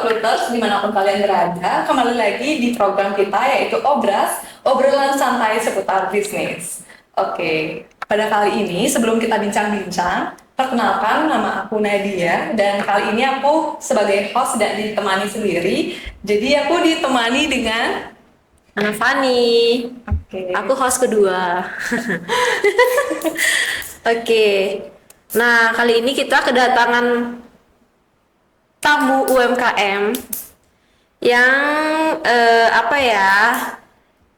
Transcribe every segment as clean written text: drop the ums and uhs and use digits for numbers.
Marketers dimanapun kalian berada, kembali lagi di program kita yaitu Obras, obrolan santai seputar bisnis. Oke, pada kali ini sebelum kita bincang-bincang, perkenalkan nama aku Nadia dan kali ini aku sebagai host dan ditemani sendiri. Jadi aku ditemani dengan Ana Fani. Aku host kedua. Oke. Nah, kali ini kita kedatangan tamu UMKM yang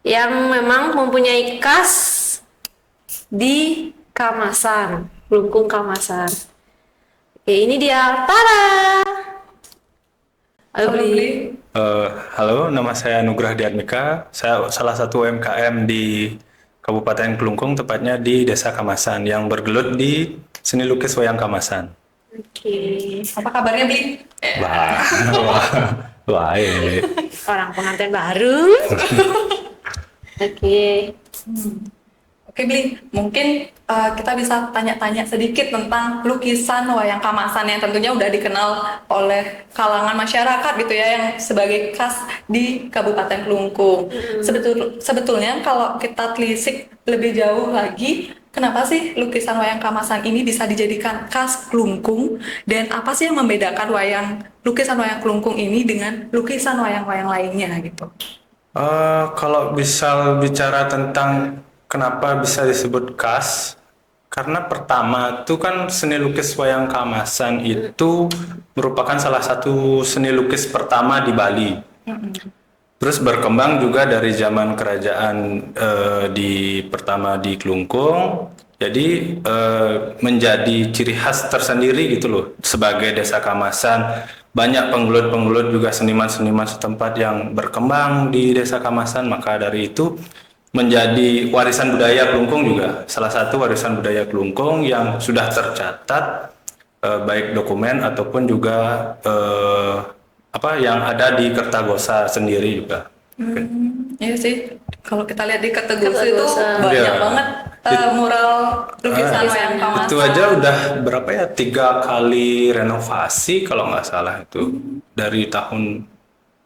yang memang mempunyai kas di Kamasan, Kelungkung Kamasan. Oke, ini dia Tara. Beli. Halo, nama saya Nugrah Diatmika. Saya salah satu UMKM di Kabupaten Kelungkung, tepatnya di Desa Kamasan, yang bergelut di seni lukis wayang Kamasan. Oke, apa kabarnya Bli? Baik. Orang pengantin baru. Oke. Oke Bli, mungkin kita bisa tanya-tanya sedikit tentang lukisan wayang Kamasan yang tentunya udah dikenal oleh kalangan masyarakat gitu ya, yang sebagai khas di Kabupaten Kelungkung. Sebetulnya kalau kita telisik lebih jauh lagi, kenapa sih lukisan wayang Kamasan ini bisa dijadikan khas Kelungkung, dan apa sih yang membedakan lukisan wayang Kelungkung ini dengan lukisan wayang-wayang lainnya gitu? Kalau bisa bicara tentang kenapa bisa disebut khas, karena pertama itu kan seni lukis wayang Kamasan itu merupakan salah satu seni lukis pertama di Bali. Terus berkembang juga dari zaman kerajaan pertama di Kelungkung, jadi menjadi ciri khas tersendiri gitu loh. Sebagai desa Kamasan, banyak penggelut-penggelut juga seniman-seniman setempat yang berkembang di desa Kamasan, maka dari itu menjadi warisan budaya Kelungkung juga, salah satu warisan budaya Kelungkung yang sudah tercatat baik dokumen ataupun juga yang ada di Kertagosa sendiri juga. Iya sih, kalau kita lihat di Kertagosa itu Kertagosa. banyak Iya. banget mural lukisan wayang Kamasan. Itu aja udah berapa ya, 3 kali renovasi kalau nggak salah itu dari tahun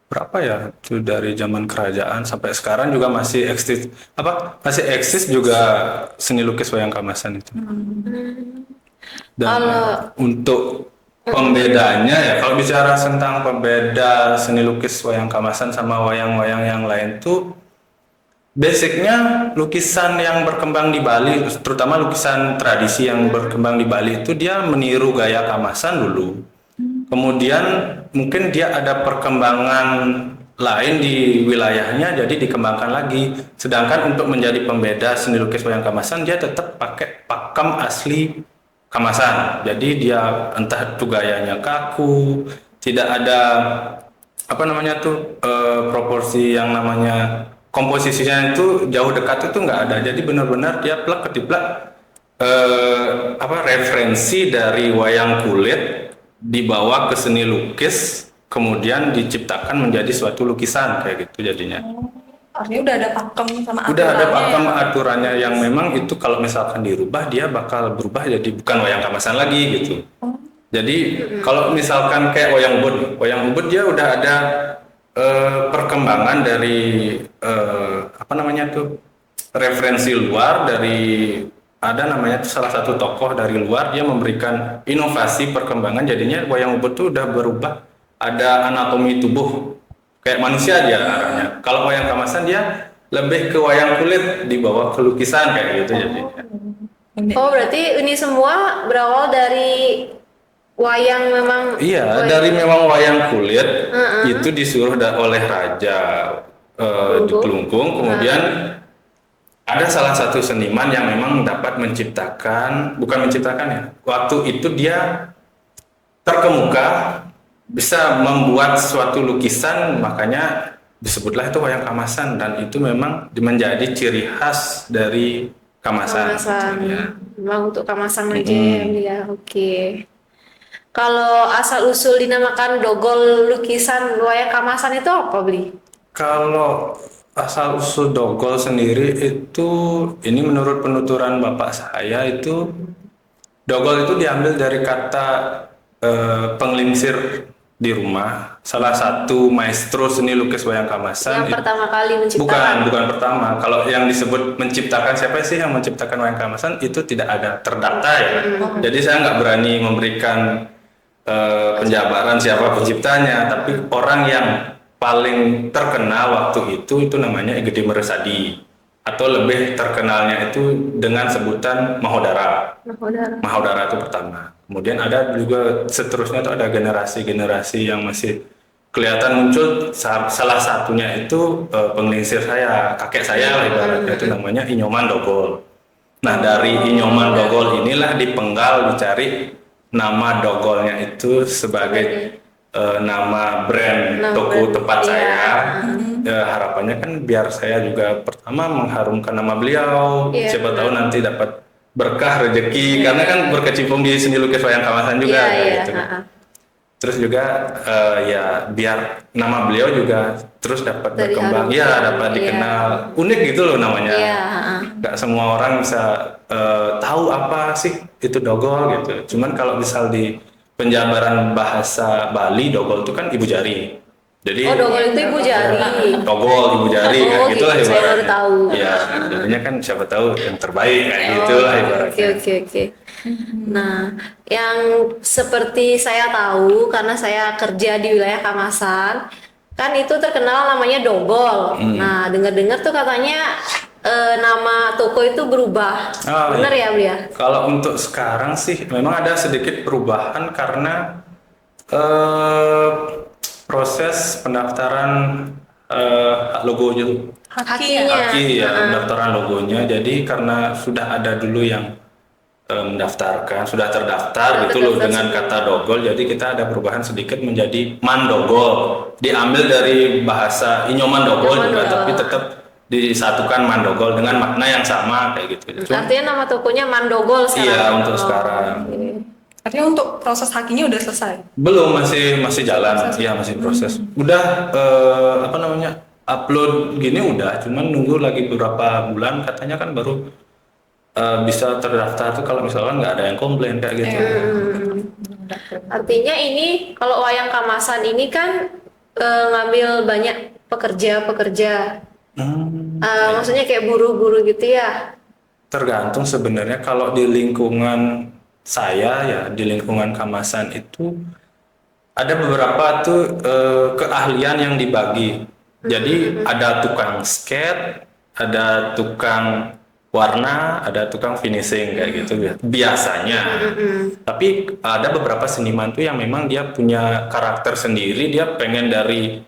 berapa ya, itu dari zaman kerajaan sampai sekarang juga masih eksis juga seni lukis wayang Kamasan itu. Dan untuk pembedanya ya, kalau bicara tentang pembeda seni lukis wayang Kamasan sama wayang-wayang yang lain tuh, basicnya lukisan yang berkembang di Bali, terutama lukisan tradisi yang berkembang di Bali itu dia meniru gaya Kamasan dulu. Kemudian mungkin dia ada perkembangan lain di wilayahnya, jadi dikembangkan lagi. Sedangkan untuk menjadi pembeda seni lukis wayang Kamasan, dia tetap pakai pakem asli Kamasan. Jadi dia entah itu gayanya kaku, tidak ada proporsi yang namanya komposisinya itu jauh dekat itu nggak ada. Jadi benar-benar dia plek ketiplek referensi dari wayang kulit dibawa ke seni lukis, kemudian diciptakan menjadi suatu lukisan kayak gitu jadinya. Artinya udah ada pakem sama aturannya. Udah ada pakem aturannya yang memang itu kalau misalkan dirubah dia bakal berubah jadi bukan wayang Kamasan lagi gitu. Jadi kalau misalkan kayak wayang ubud dia udah ada perkembangan dari referensi luar, dari ada namanya tuh salah satu tokoh dari luar, dia memberikan inovasi perkembangan, jadinya wayang ubud tuh udah berubah, ada anatomi tubuh kayak manusia dia arahnya. Kalau wayang Kamasan dia lebih ke wayang kulit dibawa ke lukisan kayak gitu jadinya. Oh, berarti ini semua berawal dari wayang memang. Iya, dari memang wayang kulit itu disuruh oleh raja di Kelungkung, kemudian ada salah satu seniman yang memang dapat bukan menciptakan ya, waktu itu dia terkemuka bisa membuat suatu lukisan, makanya disebutlah itu wayang Kamasan, dan itu memang menjadi ciri khas dari Kamasan. Ya. Memang untuk Kamasan aja ya. Oke. Kalau asal usul dinamakan dogol lukisan wayang Kamasan itu apa, Bli? Kalau asal usul dogol sendiri itu, ini menurut penuturan bapak saya itu, dogol itu diambil dari kata penglingsir di rumah. Salah satu maestro seni lukis wayang kamasan. Yang pertama kali menciptakan. Bukan pertama. Kalau yang disebut menciptakan, siapa sih yang menciptakan wayang kamasan itu tidak ada terdata ya. Jadi saya nggak berani memberikan penjabaran siapa penciptanya, tapi orang yang paling terkenal waktu itu namanya Gede Meresadi, atau lebih terkenalnya itu dengan sebutan Mahodara. Mahodara itu pertama. Kemudian ada juga seterusnya itu ada generasi-generasi yang masih kelihatan muncul. Salah satunya itu penglingsir saya, kakek saya lah ibaratnya, itu namanya Inyoman Dogol. Nah, dari Inyoman Dogol inilah dipenggal, dicari nama Dogolnya itu sebagai nama brand toko tempat saya. Harapannya kan biar saya juga pertama mengharumkan nama beliau. Siapa tahu nanti dapat berkah rezeki, karena kan berkecimpung di seni lukis wayang kamasan juga gitu. Terus juga ya biar nama beliau juga terus dapat berkembang, dapat dikenal. Unik gitu loh namanya. Gak semua orang bisa tahu apa sih itu Dogol gitu. Cuman kalau misal di penjabaran bahasa Bali, Dogol itu kan ibu jari. Jadi Dogol itu ibu jari. Dogol ibu jari kayak gitulah gitu, ibaratnya. saya baru tahu. Ya, jadinya kan siapa tahu yang terbaik kayak gitulah ibaratnya. Oke. Nah, yang seperti saya tahu karena saya kerja di wilayah Kamasan, kan itu terkenal namanya Dogol. Nah, dengar-dengar tuh katanya nama toko itu berubah. Benar ya, Blia? Kalau untuk sekarang sih memang ada sedikit perubahan karena proses pendaftaran logonya. Haki ya, pendaftaran logonya. Jadi karena sudah ada dulu yang mendaftarkan, sudah terdaftar gitu loh dengan kata Dogol, jadi kita ada perubahan sedikit menjadi Mandogol. Diambil dari bahasa Inyoman Dogol juga, tapi tetap disatukan Mandogol dengan makna yang sama kayak gitu. Artinya nama tokonya Mandogol sekarang. Iya, untuk sekarang. Artinya untuk proses hakinya udah selesai? Belum, masih jalan. Iya, masih proses. Udah upload gini udah, cuman nunggu lagi beberapa bulan, katanya kan baru bisa terdaftar tuh kalau misalkan nggak ada yang komplain kayak gitu. Artinya ini kalau wayang kamasan ini kan ngambil banyak pekerja. Maksudnya kayak buru-buru gitu ya? Tergantung sebenarnya. Kalau di lingkungan saya ya, di lingkungan kamasan itu ada beberapa tuh keahlian yang dibagi. Jadi ada tukang skate, ada tukang warna, ada tukang finishing kayak gitu biasanya. Tapi ada beberapa seniman tuh yang memang dia punya karakter sendiri, dia pengen dari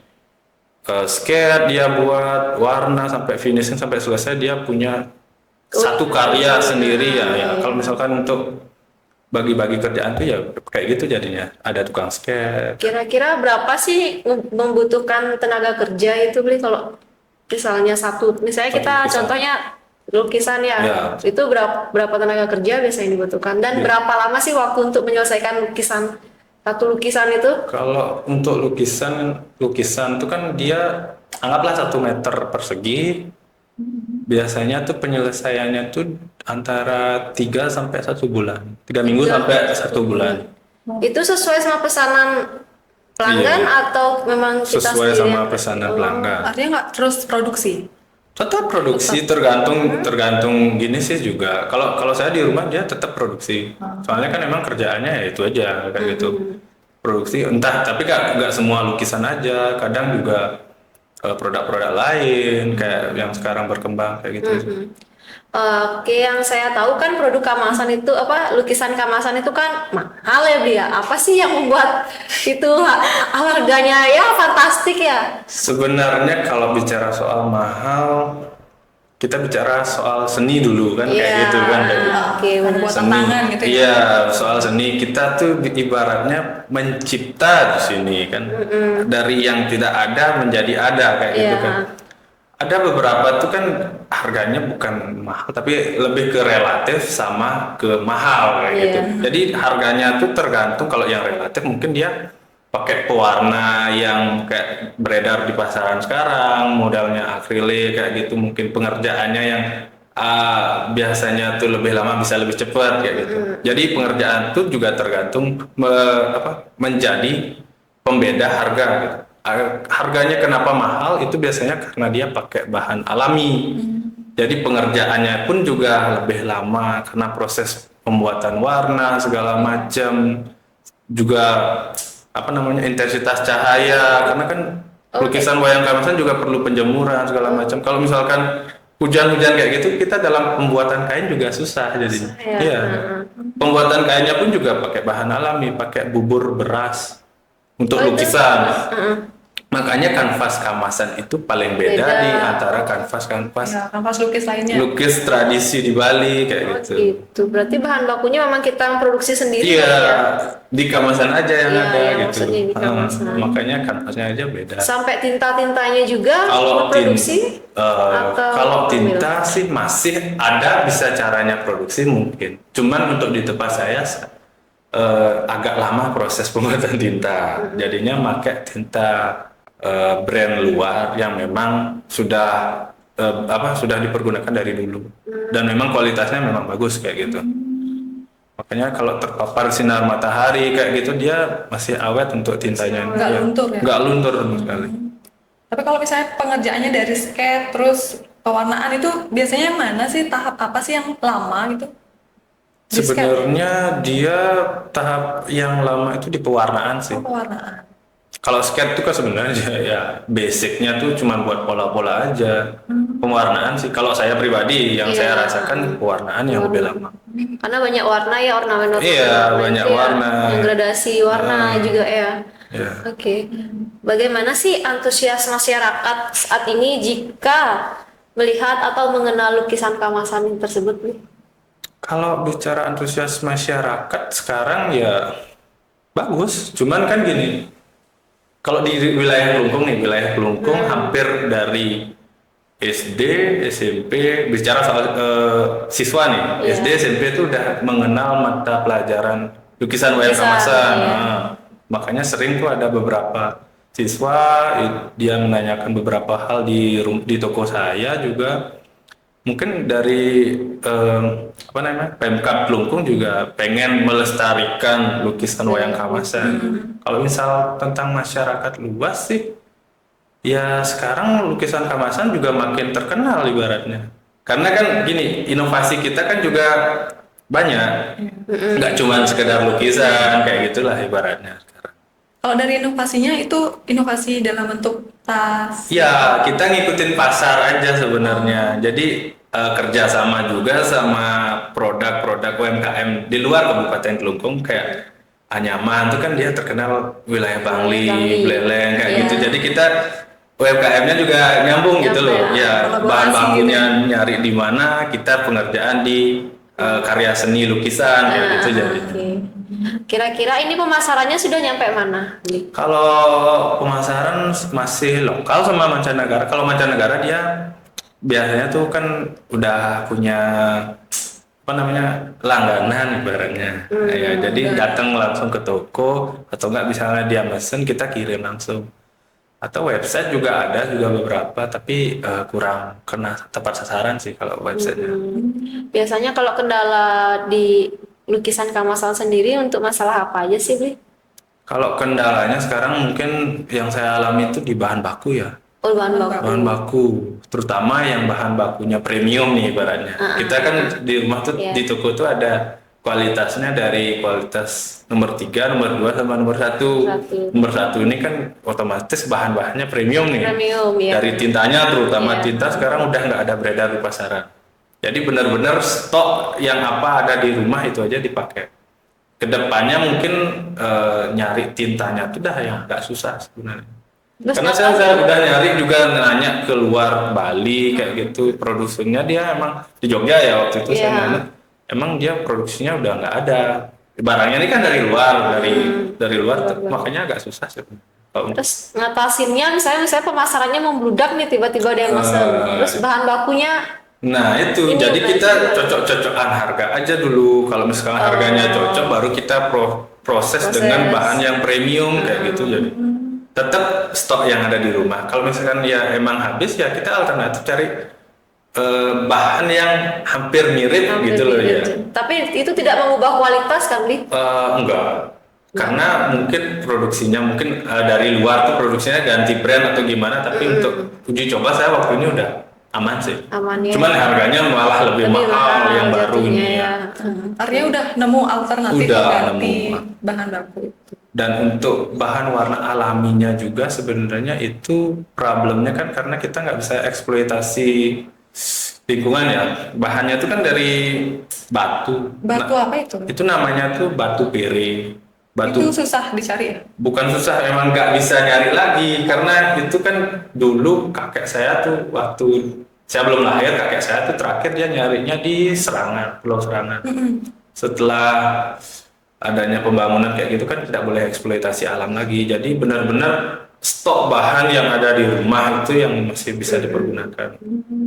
skate dia buat warna sampai finishing sampai selesai, dia punya satu karya sendiri ya. Kalau misalkan untuk bagi-bagi kerjaan tuh ya kayak gitu jadinya. Ada tukang skate. Kira-kira berapa sih membutuhkan tenaga kerja itu, Beli, kalau misalnya misalnya kita lukisan. contohnya lukisan ya. Itu berapa tenaga kerja biasanya dibutuhkan, dan berapa lama sih waktu untuk menyelesaikan satu lukisan itu? Kalau untuk lukisan itu kan dia anggaplah 1 meter persegi. Biasanya tuh penyelesaiannya tuh antara 3 sampai 1 bulan. 3 minggu sampai 1 bulan. Itu sesuai sama pesanan pelanggan atau memang kita sesuai sendiri? sama pesanan pelanggan. Artinya nggak terus produksi? Tetap produksi, tergantung gini sih juga. Kalau saya di rumah dia tetap produksi. Soalnya kan emang kerjaannya ya itu aja kayak gitu. Produksi tapi nggak semua lukisan aja. Kadang juga produk-produk lain kayak yang sekarang berkembang kayak gitu. Oke, yang saya tahu kan produk kamasan itu lukisan kamasan itu kan mahal ya, Blia. Apa sih yang membuat itu harganya ya fantastik ya? Sebenarnya kalau bicara soal mahal, kita bicara soal seni dulu kan kayak gitu kan. Buatan tangan gitu ya. Iya, soal seni kita tuh ibaratnya mencipta di sini kan. Dari yang tidak ada menjadi ada kayak gitu kan. Ada beberapa tuh kan harganya bukan mahal tapi lebih ke relatif sama ke mahal kayak gitu. Jadi harganya tuh tergantung. Kalau yang relatif mungkin dia pakai pewarna yang kayak beredar di pasaran sekarang, modalnya akrilik kayak gitu, mungkin pengerjaannya yang biasanya tuh lebih lama bisa lebih cepat kayak gitu. Jadi pengerjaan tuh juga tergantung menjadi pembeda harga gitu. Harganya kenapa mahal itu biasanya karena dia pakai bahan alami. Jadi pengerjaannya pun juga lebih lama karena proses pembuatan warna segala macam, juga apa namanya intensitas cahaya, karena kan lukisan wayang kamasan juga perlu penjemuran segala macam. Kalau misalkan hujan-hujan kayak gitu, kita dalam pembuatan kain juga susah jadinya. Ya. Iya. Pembuatan kainnya pun juga pakai bahan alami, pakai bubur beras untuk lukisan. Makanya kanvas kamasan itu paling beda di antara kanvas-kanvas Ya, kanvas lukis lainnya. lukis tradisi di Bali kayak gitu. Gitu. Berarti bahan bakunya memang kita produksi sendiri Iya, ya. di kamasan aja yang Iya, ada yang gitu. maksudnya di kamasan. Makanya kanvasnya aja beda. Sampai tinta-tintanya juga Kalau produksi kalau tinta sih masih ada, bisa caranya produksi mungkin. Cuman untuk di tempat saya agak lama proses pembuatan tinta. Jadinya pakai tinta brand luar yang memang sudah sudah dipergunakan dari dulu dan memang kualitasnya memang bagus kayak gitu. Makanya kalau terpapar sinar matahari kayak gitu dia masih awet untuk tintanya. Nggak luntur ya? Nggak luntur sama sekali. Tapi kalau misalnya pengerjaannya dari sketch terus pewarnaan itu biasanya yang mana sih, tahap apa sih yang lama gitu? Di sketch? Sebenarnya dia tahap yang lama itu di pewarnaan sih. Oh, pewarnaan. Kalau sketch itu kan sebenarnya ya basicnya tuh cuma buat pola-pola aja. Pewarnaan sih kalau saya pribadi yang saya rasakan pewarnaan yang lebih lama. Karena banyak warna ya, ornamen-ornamen. Iya, warna banyak itu ya, warna. yang gradasi warna juga ya. Ya. Oke. Bagaimana sih antusias masyarakat saat ini jika melihat atau mengenal lukisan kamasan tersebut nih? Kalau bicara antusias masyarakat sekarang ya bagus. Cuman kan gini, kalau di wilayah Kelungkung hampir dari SD, SMP, bicara soal siswa nih, SD, SMP itu udah mengenal mata pelajaran lukisan wayang kamasan. Nah, makanya sering tuh ada beberapa siswa dia menanyakan beberapa hal di toko saya juga. Mungkin dari Pemkab Kelungkung juga pengen melestarikan lukisan wayang kamasan. Kalau misal tentang masyarakat luas sih, ya sekarang lukisan kamasan juga makin terkenal ibaratnya. Karena kan gini, inovasi kita kan juga banyak, nggak cuma sekedar lukisan kayak gitulah ibaratnya. Kalau dari inovasinya itu inovasi dalam bentuk tas. Ya, kita ngikutin pasar aja sebenarnya. Jadi kerjasama juga sama produk-produk UMKM di luar Kabupaten Kelungkung kayak Anyaman itu kan dia terkenal wilayah Bangli, Beleleng kayak gitu. Jadi kita UMKM-nya juga nyambung gitu loh. Ya, bahan bakunya nyari di mana, kita pengerjaan di karya seni lukisan kayak gitu jadi. Kira-kira ini pemasarannya sudah nyampe mana? Kalau pemasaran masih lokal sama mancanegara. Kalau mancanegara dia biasanya tuh kan udah punya langganan ibaratnya. Ya, jadi datang langsung ke toko atau enggak misalnya dia mesen kita kirim langsung. Atau website juga ada juga beberapa tapi kurang kena tepat sasaran sih kalau websitenya. Biasanya kalau kendala di lukisan kamasan sendiri untuk masalah apa aja sih, Bli? Kalau kendalanya sekarang mungkin yang saya alami itu di bahan baku ya. Oh, bahan baku. Bahan baku, terutama yang bahan bakunya premium nih ibaratnya. Kita kan di rumah tuh di toko tuh ada kualitasnya dari kualitas nomor 3, nomor 2 sama nomor 1. Nomor 1 ini kan otomatis bahan-bahannya premium nih. Premium, ya. Dari tintanya terutama tinta sekarang udah nggak ada beredar di pasaran. Jadi benar-benar stok yang apa ada di rumah itu aja dipakai. Kedepannya mungkin nyari tintanya tuh dah yang nggak susah sebenarnya. Karena saya udah nyari juga nanya ke luar Bali kayak gitu, produksinya dia emang di Jogja ya waktu itu saya nanya, emang dia produksinya udah nggak ada. Barangnya ini kan dari luar, dari luar, makanya agak susah sih. Terus ngatasinnya misalnya pemasarannya membludak nih tiba-tiba ada yang mesen, terus bahan bakunya. Nah itu, jadi kita cocok-cocokan harga aja dulu. Kalau misalkan harganya cocok, baru kita proses dengan bahan yang premium kayak gitu jadi. Tetap stok yang ada di rumah. Kalau misalkan ya emang habis ya kita alternatif cari bahan yang hampir mirip gitu loh ya. Tapi itu tidak mengubah kualitas kan, Bli? Enggak. Karena mungkin produksinya dari luar tuh produksinya ganti brand atau gimana, tapi untuk uji coba saya waktu ini udah aman sih. Aman ya. Cuman harganya malah lebih mahal yang baru jatuhnya ini ya. Artinya udah nemu alternatif Udah ganti nemu. bahan baku itu. Dan untuk bahan warna alaminya juga sebenarnya itu problemnya kan karena kita nggak bisa eksploitasi lingkungan ya. Bahannya itu kan dari batu. Batu Nah, apa itu? itu namanya tuh batu piring. Batu Itu susah dicari ya? bukan susah, emang nggak bisa nyari lagi karena itu kan dulu kakek saya tuh waktu saya belum lahir, kakek saya tuh terakhir dia nyarinya di Serangan, Pulau Serangan. Setelah adanya pembangunan kayak gitu kan tidak boleh eksploitasi alam lagi, jadi benar-benar stok bahan yang ada di rumah itu yang masih bisa dipergunakan.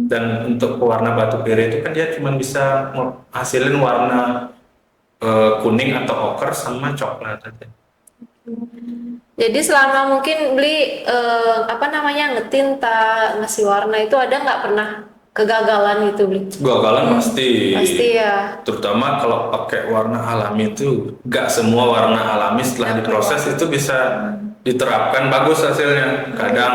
Dan untuk pewarna batu piring itu kan dia cuma bisa hasilin warna kuning atau oker sama coklat aja. Jadi selama mungkin beli ngetinta, ngasih warna itu ada nggak pernah kegagalan gitu beli? Gagalan pasti. Pasti ya. Terutama kalau pakai warna alami itu, nggak semua warna alami setelah diproses itu bisa diterapkan bagus hasilnya. Kadang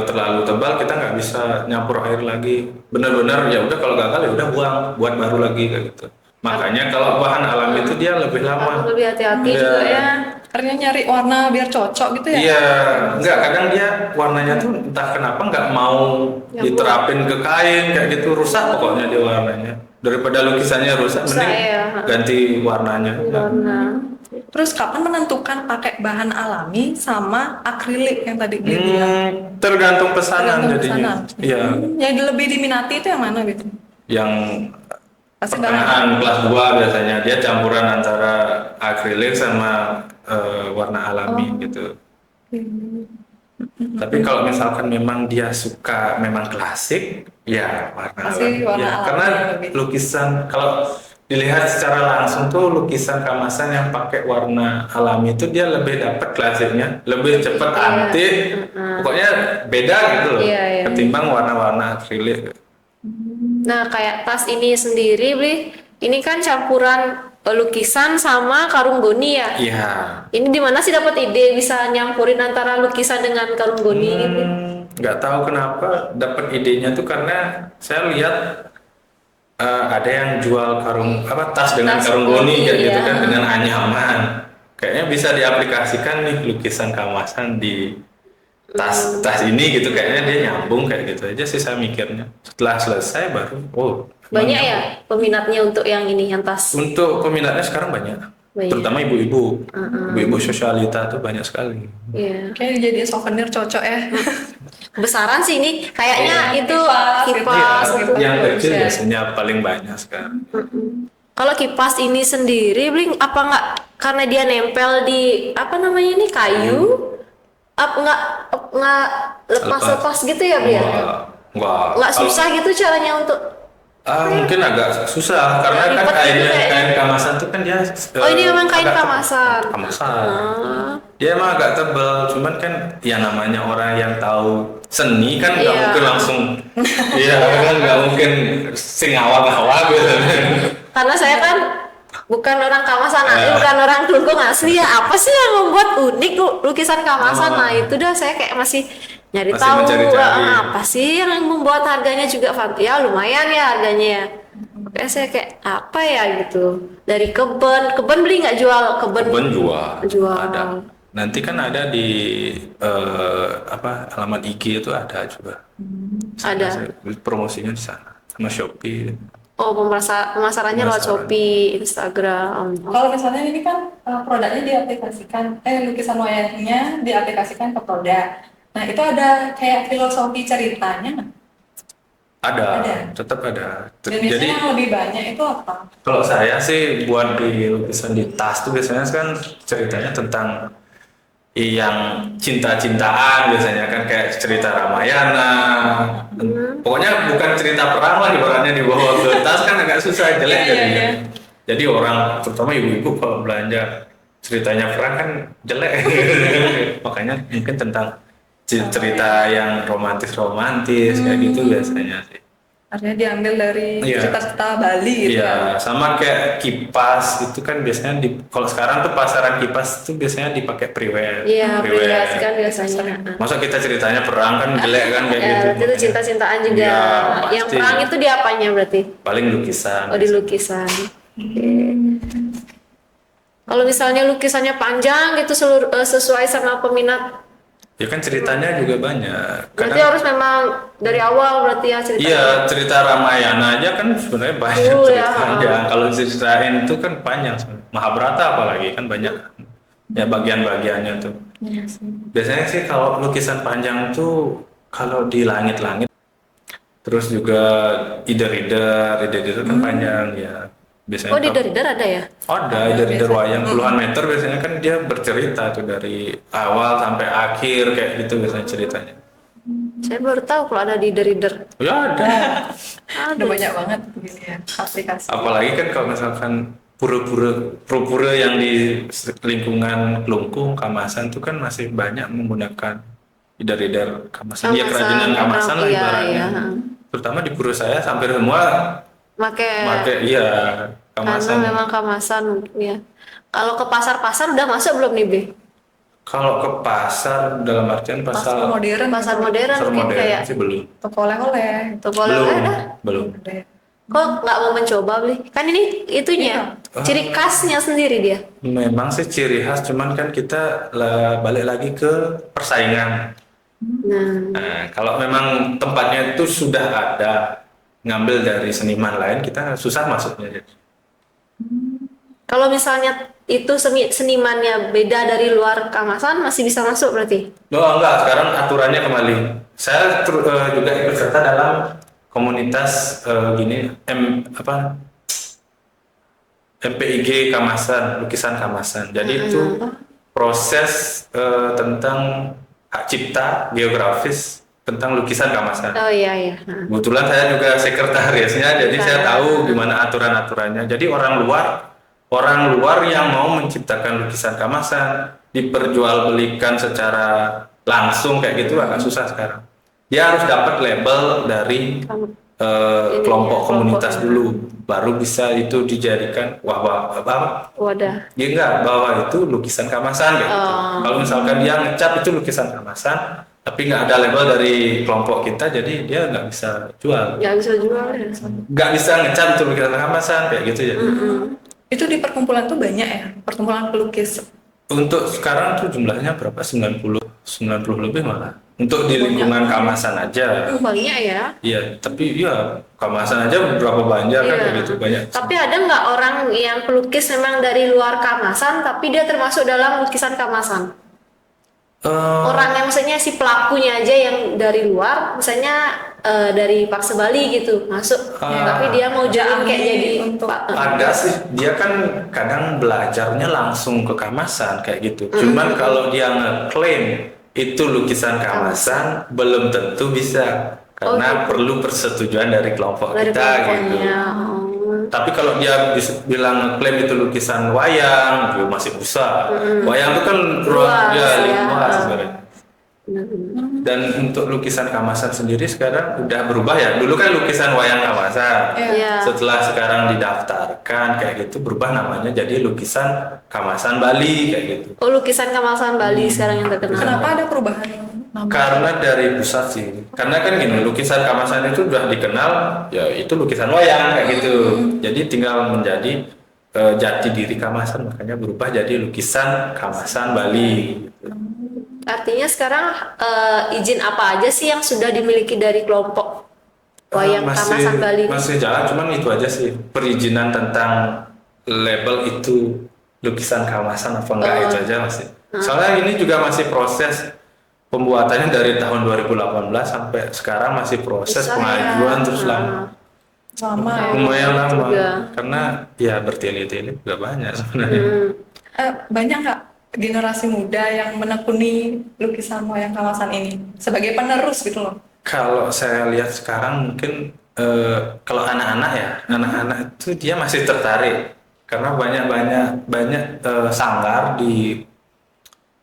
terlalu tebal kita nggak bisa nyampur air lagi. Benar-benar ya udah kalau gagal ya udah buang, buat baru lagi kayak gitu. Makanya kalau bahan alami itu dia lebih lama. Lebih hati-hati Iya. juga ya. Artinya nyari warna biar cocok gitu ya? Iya, enggak, kadang dia warnanya tuh entah kenapa nggak mau diterapin ke kain kayak gitu, rusak pokoknya dia warnanya. Daripada lukisannya rusak, Rusak, mending ya. ganti warnanya. Warna. Terus kapan menentukan pakai bahan alami sama akrilik yang tadi dia bilang? Tergantung pesanan Tergantung jadinya. pesanan. Iya, Yang lebih diminati itu yang mana gitu? yang Pasti pertengahan kelas 2 biasanya dia campuran antara akrilik sama warna alami gitu. Tapi kalau misalkan memang dia suka memang klasik, ya warna Pasti alami. warna Ya, alami karena lebih. lukisan kalau dilihat secara langsung tuh lukisan kamasan yang pakai warna alami itu dia lebih dapat klasiknya, lebih cepat antik. Pokoknya beda gitu loh, Iya, iya. ketimbang warna-warna akrilik. Nah, kayak tas ini sendiri, Bli, ini kan campuran lukisan sama karung goni ya. Iya. Ini di mana sih dapat ide bisa nyampurin antara lukisan dengan karung goni gitu? Nggak tahu kenapa dapat idenya tuh karena saya lihat ada yang jual tas dengan Tas karung goni kayak gitu iya. kan dengan anyaman. Kayaknya bisa diaplikasikan nih lukisan kamasan di tas ini gitu, kayaknya dia nyambung kayak gitu aja sih saya mikirnya. Setelah selesai baru Banyak ya peminatnya untuk yang ini, yang tas. Untuk peminatnya sekarang banyak. Banyak. Terutama ibu-ibu. Ibu-ibu sosialita tuh banyak sekali. Iya. Kayaknya jadi souvenir cocok ya. Kebesaran sih ini, kayaknya Iya, itu kipas, kipas gitu. gitu. Yang kecil Iya. biasanya paling banyak sekarang. Kalau kipas ini sendiri, Bling, apa nggak karena dia nempel di apa namanya ini kayu? Nggak lepas gitu ya, Bli? Nggak susah gitu caranya untuk Mungkin agak susah karena kan Ribet gitu kayaknya. kain kamasan tuh kan dia ini memang kain agak kamasan. kamasan. Dia emang agak tebal, cuman kan ya namanya orang yang tahu seni kan nggak Iya. mungkin langsung iya kan nggak mungkin sing awal-awal gitu. Karena saya kan bukan orang kamasan, bukan orang Klungkung asli ya. Apa sih yang membuat unik lukisan kamasan? Nah itu dah saya kayak masih nyari Masih tahu mencari-cari. apa sih yang membuat harganya juga ya lumayan ya harganya ya. Makanya saya kayak apa ya gitu. Dari kebun beli nggak jual Kebun jual. Jual. Ada. Nanti kan ada di alamat IG itu ada juga. Ada. Promosinya di sana sama Shopee. Oh, pemasarannya lewat Pemasaran. Shopee, Instagram. Kalau misalnya ini kan produknya diaplikasikan, lukisan wayangnya diaplikasikan ke produk. Nah itu ada kayak filosofi ceritanya nggak? Ada, Ada. tetap ada. Dan biasanya Jadi yang lebih banyak itu apa? kalau saya sih buat di lukisan di tas tuh biasanya kan ceritanya tentang yang cinta-cintaan biasanya kan kayak cerita Ramayana. Pokoknya bukan cerita perang lah ibaratnya dibawa ke tas kan agak susah jelek Iya, jadinya. iya. Jadi orang terutama ibu-ibu kalau belanja ceritanya perang kan jelek. Makanya mungkin tentang cerita yang romantis kayak gitu biasanya sih. Artinya diambil dari Iya. cita-cita Bali gitu Iya, ya. sama kayak kipas itu kan biasanya kalau sekarang tuh pasaran kipas tuh biasanya dipakai priwet. Iya, Priwet. priwet kan biasanya. Masa kita ceritanya perang kan jelek kan kayak Ya, gitu. berarti itu cinta-cintaan juga. Iya, Yang pasti. perang itu di apanya berarti? Paling lukisan. Oh, di lukisan. Oke. Kalau misalnya lukisannya panjang gitu sesuai sama peminat, Ya kan ceritanya juga banyak. berarti harus memang dari awal berarti ya ceritanya. Iya, cerita Ramayana aja kan sebenarnya banyak Oh, ya. ceritanya. Kalau ceritain itu kan panjang sebenarnya. Mahabharata apalagi kan banyak ya bagian-bagiannya tuh. Iya sih. Biasanya sih kalau lukisan panjang tuh kalau di langit-langit, terus juga ide-ide kan panjang ya. Biasanya Oh, di Daridar ada ya? ada ide-ide wayang puluhan meter, biasanya kan dia bercerita tuh dari awal sampai akhir kayak gitu biasanya ceritanya. Saya baru tahu kalau ada di Daridar. Ya ada. Udah banyak banget begini ya aplikasi. Apalagi kan kalau misalkan pura-pura yang di lingkungan Kelungkung, Kamasan tuh kan masih banyak menggunakan ide-ide Kamasan. Dia kerajinan Kamasan lah iya, ibaratnya. iya. Terutama di pura saya hampir semua pakai iya Karena Kamasan. memang kemasan ya. Kalau ke pasar-pasar udah masuk belum nih, Be? Kalau ke pasar dalam artian Pasar pasar modern, Pasar modern pasar mungkin modern kayak sih belum. toko oleh-oleh. toko Belum, oleh-oleh ada. belum. Ada ya. Kok nggak mau mencoba beli? Kan ini itunya, ciri khasnya sendiri dia. Memang sih ciri khas, cuman kan kita balik lagi ke persaingan. Nah, Nah, kalau memang tempatnya itu sudah ada, ngambil dari seniman lain, kita susah masuknya. kalau misalnya itu senimannya beda dari luar Kamasan masih bisa masuk berarti? Oh enggak, sekarang aturannya kembali. Saya juga ikut serta dalam komunitas MPIG Kamasan, lukisan Kamasan. Jadi itu proses tentang hak cipta geografis tentang lukisan Kamasan. Oh iya iya. Nah. Kebetulan saya juga sekretarisnya, jadi saya tahu gimana aturan-aturannya. Jadi orang luar yang mau menciptakan lukisan Kamasan diperjualbelikan secara langsung kayak gitu agak susah sekarang. Dia harus dapat label dari kelompok komunitas dulu, baru bisa itu dijadikan Wadah. dia enggak bahwa itu lukisan Kamasan kayak gitu. Kalau misalkan dia ngecap itu lukisan Kamasan, tapi nggak ada label dari kelompok kita, jadi dia nggak bisa jual, Nggak bisa jual ya. nggak bisa ngecap itu lukisan Kamasan kayak gitu ya. Itu di perkumpulan tuh banyak ya, perkumpulan pelukis. Untuk sekarang tuh jumlahnya berapa? 90 lebih malah. Untuk di lingkungan Kamasan aja. Banyak ya. Iya, tapi ya Kamasan aja berapa banyak kan kayak gitu banyak. Tapi ada nggak orang yang pelukis memang dari luar Kamasan, tapi dia termasuk dalam lukisan Kamasan? Orang yang misalnya si pelakunya aja yang dari luar, misalnya dari Pakse Bali gitu masuk, tapi dia mau join kayak jadi Ada sih, dia kan kadang belajarnya langsung ke Kamasan kayak gitu. Cuman kalau dia ngeklaim itu lukisan Kamasan, belum tentu bisa karena perlu persetujuan dari kelompok dari kita gitu. kelompoknya. Tapi kalau dia bilang ngeklaim itu lukisan wayang, juga masih bisa. Wayang itu kan ruang luas sebenarnya. Dan untuk lukisan Kamasan sendiri sekarang udah berubah ya. Dulu kan lukisan wayang Kamasan. Iya. Setelah sekarang didaftarkan kayak gitu berubah namanya jadi lukisan Kamasan Bali kayak gitu. Oh, lukisan Kamasan Bali sekarang yang terkenal. Kenapa ada perubahan nama? Karena dari pusat sih. Karena kan gini, lukisan Kamasan itu udah dikenal ya itu lukisan wayang kayak gitu. Jadi tinggal menjadi jati diri Kamasan, makanya berubah jadi lukisan Kamasan Bali. Artinya sekarang izin apa aja sih yang sudah dimiliki dari kelompok wayang Kamasan Bali? Masih jalan, cuman itu aja sih perizinan tentang label itu lukisan Kamasan apa enggak itu aja masih. Soalnya ini juga masih proses pembuatannya dari tahun 2018 sampai sekarang masih proses pengajuan terus lama. Lama ya. Lumayan lama juga. karena ya bertele-tele juga banyak sebenarnya. Banyak nggak generasi muda yang menekuni lukisan wayang Kamasan ini sebagai penerus gitu loh? Kalau saya lihat sekarang mungkin kalau anak-anak ya, anak-anak itu dia masih tertarik karena banyak sanggar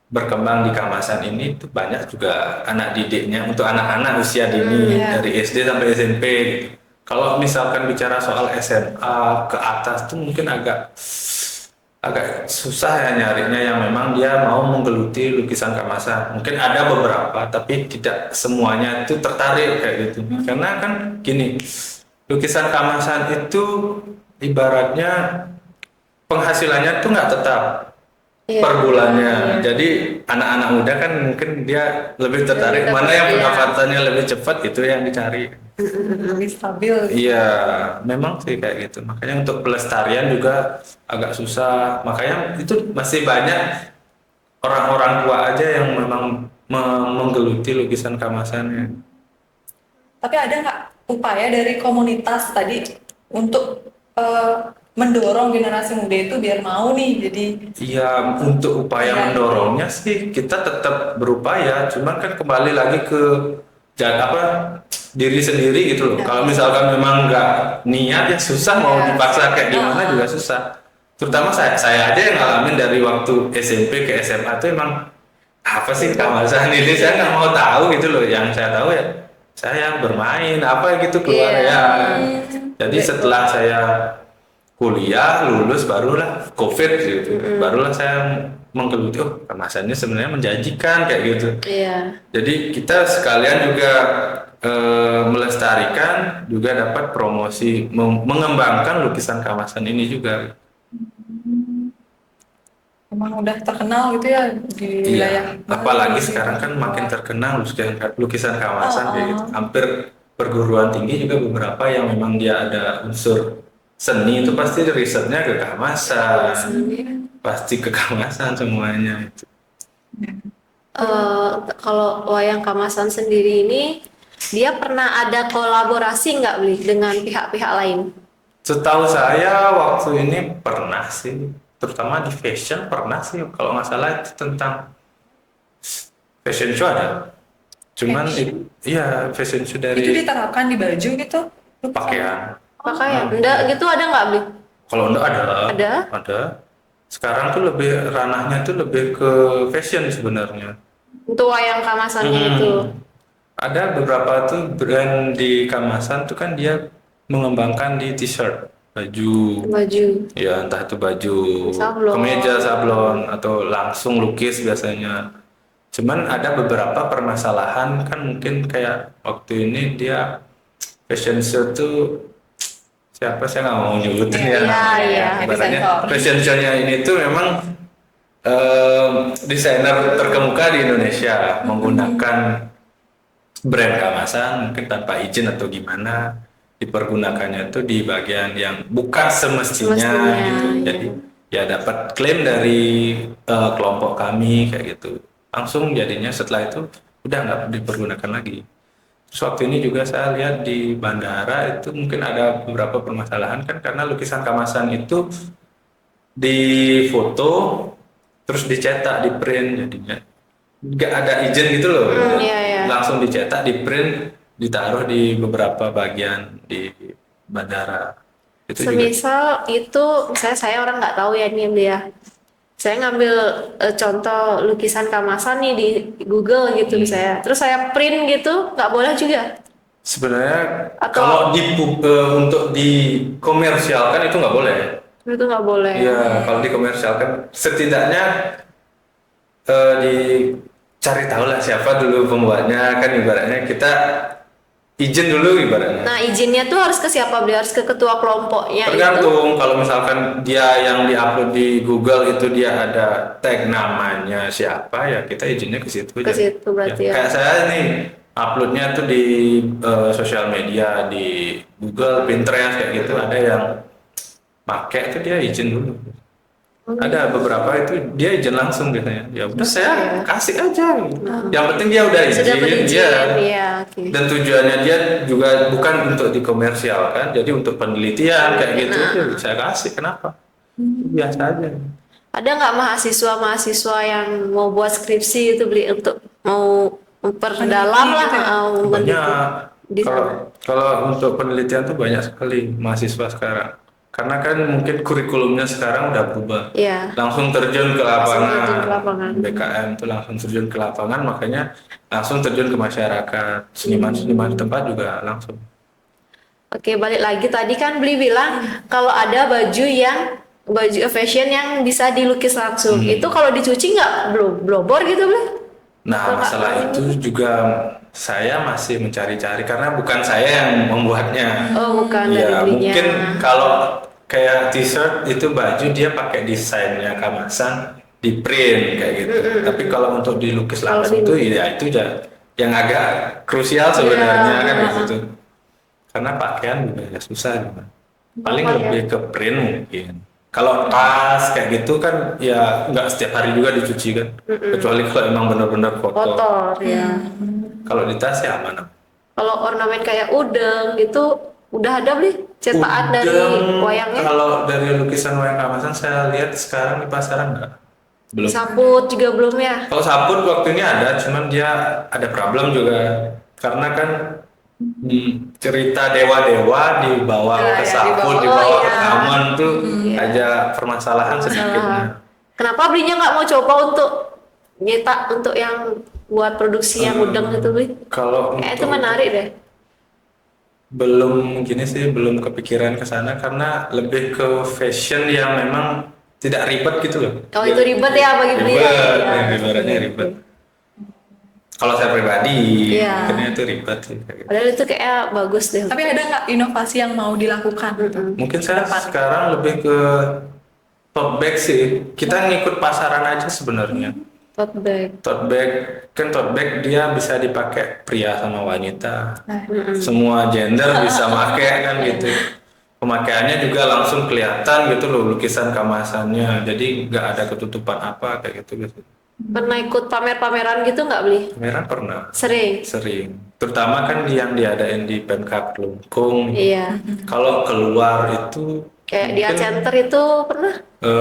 berkembang di Kamasan ini itu banyak juga anak didiknya untuk anak-anak usia dini dari SD sampai SMP gitu. Kalau misalkan bicara soal SMA ke atas tuh mungkin agak agak susah ya nyarinya yang memang dia mau menggeluti lukisan keemasan. Mungkin ada beberapa, tapi tidak semuanya itu tertarik kayak gitu. Karena kan gini, lukisan keemasan itu ibaratnya penghasilannya tuh nggak tetap Iya. per bulannya. Jadi anak-anak muda kan mungkin dia lebih tertarik Lebih mana tertarik, yang iya. pendapatannya lebih cepat itu yang dicari. lebih stabil. Iya, memang sih kayak gitu. Makanya untuk pelestarian juga agak susah. Makanya itu masih banyak orang-orang tua aja yang memang menggeluti lukisan keemasannya. Tapi ada nggak upaya dari komunitas tadi untuk mendorong generasi muda itu biar mau nih jadi Iya, untuk upaya Iya. mendorongnya sih kita tetap berupaya, cuman kan kembali lagi ke apa diri sendiri gitu loh. Ya. Kalau misalkan memang nggak niat ya susah mau Ya. dipaksa kayak gimana Ah. juga susah. Terutama saya aja yang ngalamin dari waktu SMP ke SMA tuh emang apa sih keemasan ini saya nggak mau tahu gitu loh. Yang saya tahu ya saya bermain apa gitu keluar Iya. ya. Jadi setelah saya kuliah lulus barulah COVID gitu, barulah saya menggeluti oh kemasannya sebenarnya menjanjikan kayak gitu. Iya. Jadi kita sekalian juga melestarikan juga dapat promosi mengembangkan lukisan keemasan ini juga. emang udah terkenal gitu ya di wilayah Iya, apalagi Bali. sekarang kan makin terkenal lukisan keemasan kayak gitu. Oh. Hampir perguruan tinggi juga beberapa yang memang dia ada unsur seni itu pasti risetnya ke keemasan, pasti ke keemasan semuanya itu. Kalau wayang kamasan sendiri ini dia pernah ada kolaborasi nggak Bli dengan pihak-pihak lain? Setahu saya waktu ini pernah sih, terutama di fashion pernah sih kalau nggak salah itu tentang fashion show ada. Cuman iya fashion show Itu dari diterapkan di baju gitu? pakaian. Pakaian, enggak gitu ada nggak Bli? Kalau enggak ada. Ada? Ada. Sekarang tuh lebih ranahnya tuh lebih ke fashion sebenarnya. Untuk wayang kamasannya Hmm. itu. Ada beberapa tuh brand di kemasan tuh kan dia mengembangkan di t-shirt, baju, Baju. ya entah itu baju, Sablon. kemeja, sablon, atau langsung lukis biasanya. Cuman ada beberapa permasalahan kan mungkin kayak waktu ini dia fashion show tuh siapa saya nggak mau nyebutin ya. Iya, namanya. iya. Ibaratnya Epicenter. fashion show-nya ini tuh memang desainer terkemuka di Indonesia menggunakan brand kemasan mungkin tanpa izin atau gimana dipergunakannya itu di bagian yang bukan semestinya, Semestinya, gitu. iya. Jadi ya dapat klaim dari kelompok kami kayak gitu. Langsung jadinya setelah itu udah nggak dipergunakan lagi. Terus waktu ini juga saya lihat di bandara itu mungkin ada beberapa permasalahan kan karena lukisan kemasan itu difoto terus dicetak, di print jadinya nggak ada izin gitu loh. Iya, iya. Langsung dicetak, di print, ditaruh di beberapa bagian di bandara. Itu juga Semisal itu, misalnya saya orang nggak tahu ya ini dia. Saya ngambil contoh lukisan kamasan nih di Google gitu misalnya. Terus saya print gitu, nggak boleh juga. sebenarnya Atau- kalau untuk dikomersialkan itu nggak boleh. Itu nggak boleh. Iya, kalau dikomersialkan setidaknya dicari tahu lah siapa dulu pembuatnya, kan ibaratnya kita izin dulu ibaratnya. Nah izinnya tuh harus ke siapa? Beli harus ke ketua kelompoknya itu. Tergantung kalau misalkan dia yang diupload di Google itu dia ada tag namanya siapa ya kita izinnya ke situ Ke aja. situ berarti ya. Kayak saya nih uploadnya tuh di sosial media di Google, Pinterest kayak gitu ada yang pakai itu dia izin dulu. Ada beberapa itu dia izin langsung biasanya. Ya udah saya kasih aja. Yang penting dia udah izin, Sudah berizin, iya. iya. Oke. Dan tujuannya dia juga bukan untuk dikomersialkan, jadi untuk penelitian kayak gitu. Ya saya kasih, kenapa? Biasa aja. Ada nggak mahasiswa-mahasiswa yang mau buat skripsi itu beli untuk mau memperdalam lah, gitu ya? meneliti Banyak. di sana. Kalau untuk penelitian tuh banyak sekali mahasiswa sekarang. Karena kan mungkin kurikulumnya sekarang udah berubah. Iya. Langsung terjun ke terjun lapangan. ke lapangan. BKM tuh langsung terjun ke lapangan, makanya langsung terjun ke masyarakat. Seniman-seniman tempat juga langsung. Oke, balik lagi tadi kan Beli bilang kalau ada baju fashion yang bisa dilukis langsung. Itu kalau dicuci nggak blobor gitu, Beli? Nah, Atau nggak masalah kering itu gitu? juga saya masih mencari-cari karena bukan saya yang membuatnya. Oh, bukan dari Ya, Belinya. mungkin kalau kayak t-shirt itu baju dia pakai desainnya Kamasan di print kayak gitu. Tapi kalau untuk dilukis Kalau langsung tuh dilukis. ya itu yang agak krusial sebenarnya kan Iya. gitu. Karena pakaian juga ya susah juga. Paling Apa ya? lebih ke print mungkin. Kalau tas kayak gitu kan ya nggak setiap hari juga dicuci kan. Kecuali kalau emang benar-benar kotor. Kotor ya. Kalau di tas ya aman. Kalau ornamen kayak udeng gitu udah ada Beli cetakan dari Udang, wayangnya. kalau dari lukisan wayang Kamasan saya lihat sekarang di pasaran enggak? Belum. Saput juga belum ya? Kalau sabun waktu ini ada, cuman dia ada problem juga karena kan cerita dewa-dewa dibawa Ya, ke ya, sabun, dibawa. dibawa Oh, ke iya. kaman tuh Iya. ada permasalahan sedikit. Salah. Kenapa Belinya nggak mau coba untuk nyetak untuk yang buat produksi yang udang itu Beli? Kalau Kayak itu untuk menarik deh. belum gini sih, belum kepikiran ke sana karena lebih ke fashion yang memang tidak ribet gitu loh. Oh, itu ribet ya bagi Beli ya? Ribet, Iya. yang ibaratnya ribet. Kalau saya pribadi, Iya. mungkinnya itu ribet sih. Kayak gitu. Padahal itu kayak bagus deh. Tapi ada nggak inovasi yang mau dilakukan gitu? Mungkin saya sekarang lebih ke tote bag sih. Kita ngikut pasaran aja sebenarnya. Tote bag. Tote bag, kan tote bag dia bisa dipakai pria sama wanita. Nah, Semua gender bisa pakai kan gitu. Pemakaiannya juga langsung kelihatan gitu loh lukisan kemasannya. Jadi nggak ada ketutupan apa kayak gitu. Pernah ikut pamer-pameran gitu nggak Beli? Merah pernah. Sering. Sering, terutama kan yang diadain di Pemkab Kelungkung. Iya. Kalau keluar itu Kayak di mungkin, Center itu pernah?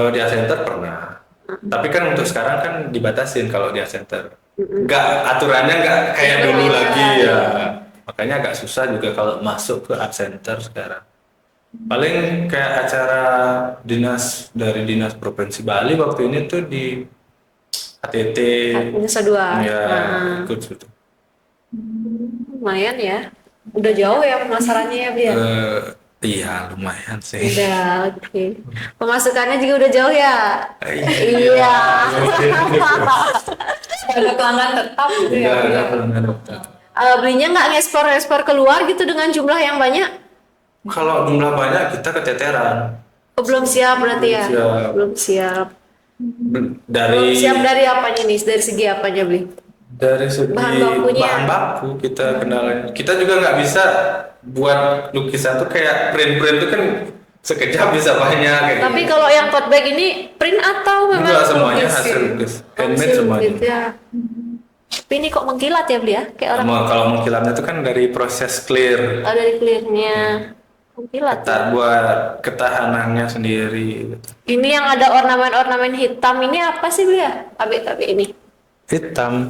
di Center pernah. Tapi kan untuk sekarang kan dibatasin kalau di Center. Nggak, aturannya nggak kayak dulu Iya. lagi ya. Makanya agak susah juga kalau masuk ke Art Center sekarang. Paling kayak acara dari dinas Provinsi Bali waktu ini tuh di ATT. Nusa Dua. Ya, Nah, ikut situ. lumayan ya. Udah jauh ya pemasarannya ya Beli ya? Iya, lumayan sih. Udah, oke. Pemasukannya juga udah jauh ya? Iya. ada pelanggan tetap gitu Iya, ya. ada Iya. pelanggan tetap. Belinya nggak ngekspor keluar gitu dengan jumlah yang banyak? Kalau jumlah banyak kita keteteran. Oh, belum siap berarti ya? Siap. Belum siap. Dari Belum siap dari apanya nih? Dari segi apanya Beli? dari segi Bahan bakunya. bahan baku kita kendalanya. Kita juga nggak bisa buat lukisan tuh kayak print-print tuh kan sekejap bisa banyak kayak Tapi gitu. kalau yang tote bag ini print atau memang Enggak semuanya lukis? hasil lukis, handmade Hasil semuanya. lukis, ya. Tapi ini kok mengkilat ya Beli ya? Kayak orang Kalau mengkilapnya itu kan dari proses clear. dari clearnya. Mengkilat. Ketat buat ketahanannya sendiri. Ini yang ada ornamen-ornamen hitam ini apa sih Beli ya? Tabik-tabik ini. Hitam.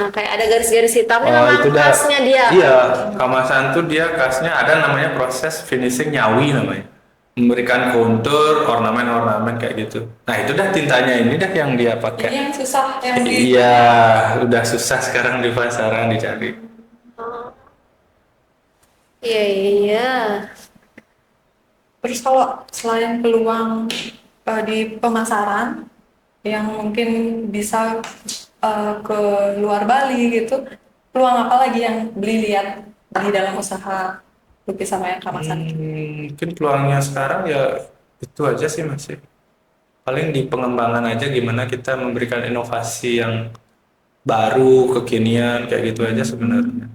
Kayak ada garis-garis hitamnya Oh, memang itu dah. khasnya dia. Iya, kamasan tuh dia khasnya ada namanya proses finishing nyawi namanya. Memberikan kontur, ornamen-ornamen kayak gitu. Nah, itu dah tintanya ini dah yang dia Ini pakai. yang susah yang di Iya, udah susah sekarang di pasaran dicari. Iya, iya. Terus kalau selain peluang di pemasaran yang mungkin bisa ke luar Bali gitu, peluang apa lagi yang Beli lihat di dalam usaha lukisan wayang Kamasan? Mungkin peluangnya sekarang ya itu aja sih masih. Paling di pengembangan aja gimana kita memberikan inovasi yang baru, kekinian kayak gitu aja sebenarnya.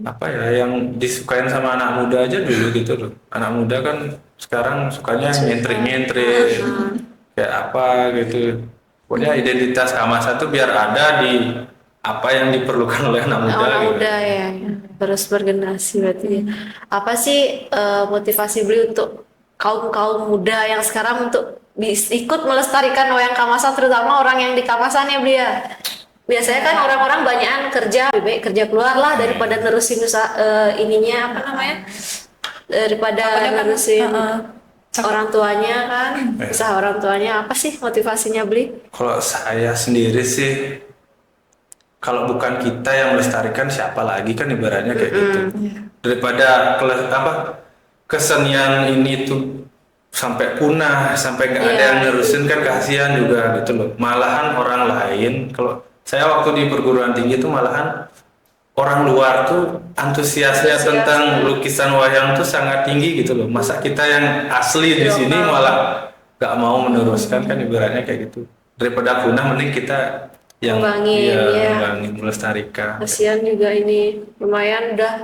Apa ya yang disukain sama anak muda aja dulu gitu loh. Anak muda kan sekarang sukanya nyentrik-nyentrik kayak apa gitu. Pokoknya identitas Kamasan tuh biar ada di apa yang diperlukan oleh anak muda Orang gitu. muda ya, terus bergenerasi berarti ya. Apa sih motivasi Beli untuk kaum muda yang sekarang untuk ikut melestarikan wayang Kamasan, terutama orang yang di Kamasan ya Beli ya? Biasanya kan orang-orang banyakan kerja, lebih baik kerja keluar lah daripada nerusin ininya apa namanya, daripada Apanya kan, nerusin orang tuanya kan, Iya. usaha orang tuanya. Apa sih motivasinya Beli? Kalau saya sendiri sih kalau bukan kita yang melestarikan siapa lagi kan ibaratnya kayak gitu. Daripada kesenian ini tuh sampai punah, sampai nggak ada yang nerusin kan kasihan juga gitu loh. Malahan orang lain, kalau saya waktu di perguruan tinggi itu malahan orang luar tuh antusiasnya tentang lukisan wayang tuh sangat tinggi gitu loh. Masa kita yang asli di sini malah nggak mau meneruskan kan ibaratnya kayak gitu. Daripada punah mending kita yang ngembangin, melestarikan. Kasihan juga ini lumayan udah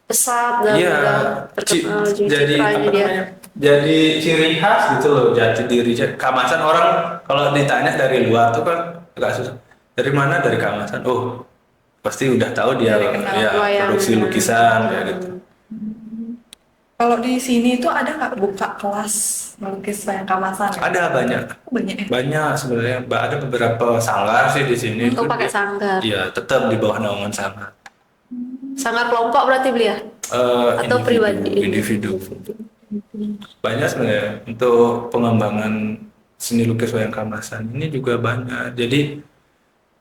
pesat dan udah terkenal jadi citranya dia. Jadi ciri khas gitu loh, jati diri Kamasan. Orang kalau ditanya dari luar tuh kan agak susah. Dari mana? Dari Kamasan. Oh, pasti udah tahu dia produksi lukisan kayak gitu. Kalau di sini tuh ada nggak buka kelas melukis wayang Kamasan? Ada banyak. Banyak ya? Banyak sebenarnya. Ada beberapa sanggar sih di sini. Oh, pakai sanggar. Iya, tetap di bawah naungan sanggar. Sanggar kelompok berarti beli ya? Atau pribadi? Individu. Banyak sebenarnya untuk pengembangan seni lukis wayang Kamasan ini juga banyak. Jadi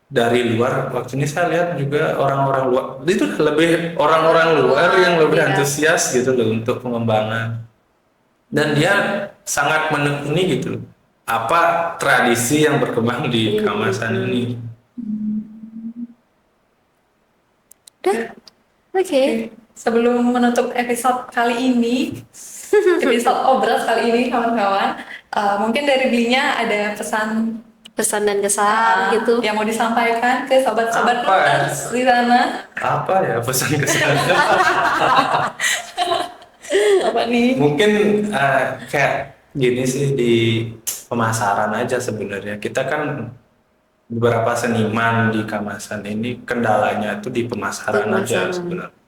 dari luar waktu ini saya lihat juga orang-orang luar itu lebih orang-orang luar yang lebih antusias gitu loh untuk pengembangan, dan dia sangat menekuni gitu loh apa tradisi yang berkembang di Kamasan ini. Oke. Sebelum menutup episode kali ini, episode obras kali ini kawan-kawan, mungkin dari Belinya ada pesan Dan kesan gitu. yang mau disampaikan ke sobat-sobat Apa ya? di sana. Apa ya pesan kesan? Apa nih? Mungkin kayak gini sih, di pemasaran aja sebenarnya. Kita kan beberapa seniman di Kamasan ini kendalanya itu di pemasaran aja sebenarnya.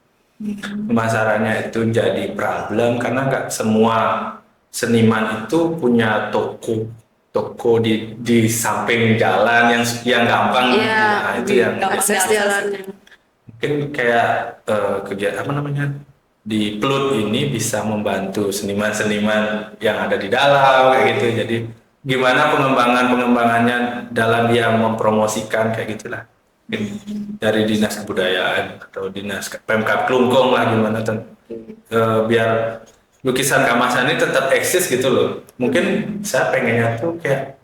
Pemasarannya itu jadi problem karena nggak semua seniman itu punya toko di samping jalan yang gampang. Nah, itu yang akses jalannya. mungkin kayak kegiatan apa namanya di Plut ini bisa membantu seniman-seniman yang ada di dalam kayak gitu. Jadi gimana pengembangannya dalam dia mempromosikan kayak gitulah. Mungkin dari dinas kebudayaan atau dinas Pemkab Klungkung lah gimana biar lukisan Kamasan ini tetap eksis gitu loh. Mungkin saya pengennya tuh kayak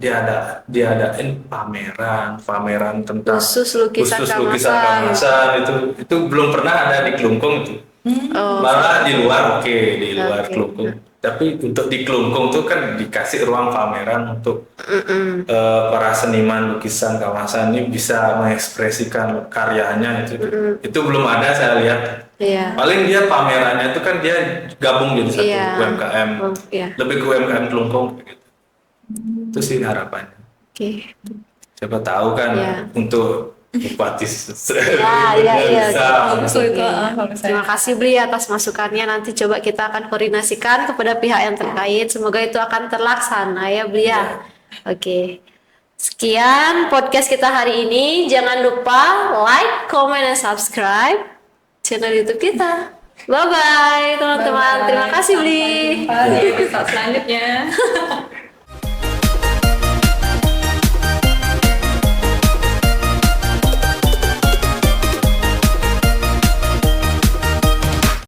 diadain pameran tentang khusus lukisan Kamasan. Itu belum pernah ada di Klungkung itu. Malah di luar di luar Klungkung. Tapi untuk di Klungkung tuh kan dikasih ruang pameran untuk para seniman lukisan Kamasan ini bisa mengekspresikan karyanya itu belum ada saya lihat. Paling dia pamerannya itu kan dia gabung jadi satu UMKM, lebih ke UMKM Klungkung gitu. Itu sih harapannya. Siapa tahu kan untuk Bupati Terima kasih Bli atas masukannya. Nanti coba kita akan koordinasikan kepada pihak yang terkait. Semoga itu akan terlaksana ya Bli ya. Oke. Sekian podcast kita hari ini. Jangan lupa like, comment, dan subscribe channel YouTube kita. Bye bye teman-teman. Terima kasih Bli. Di episode selanjutnya.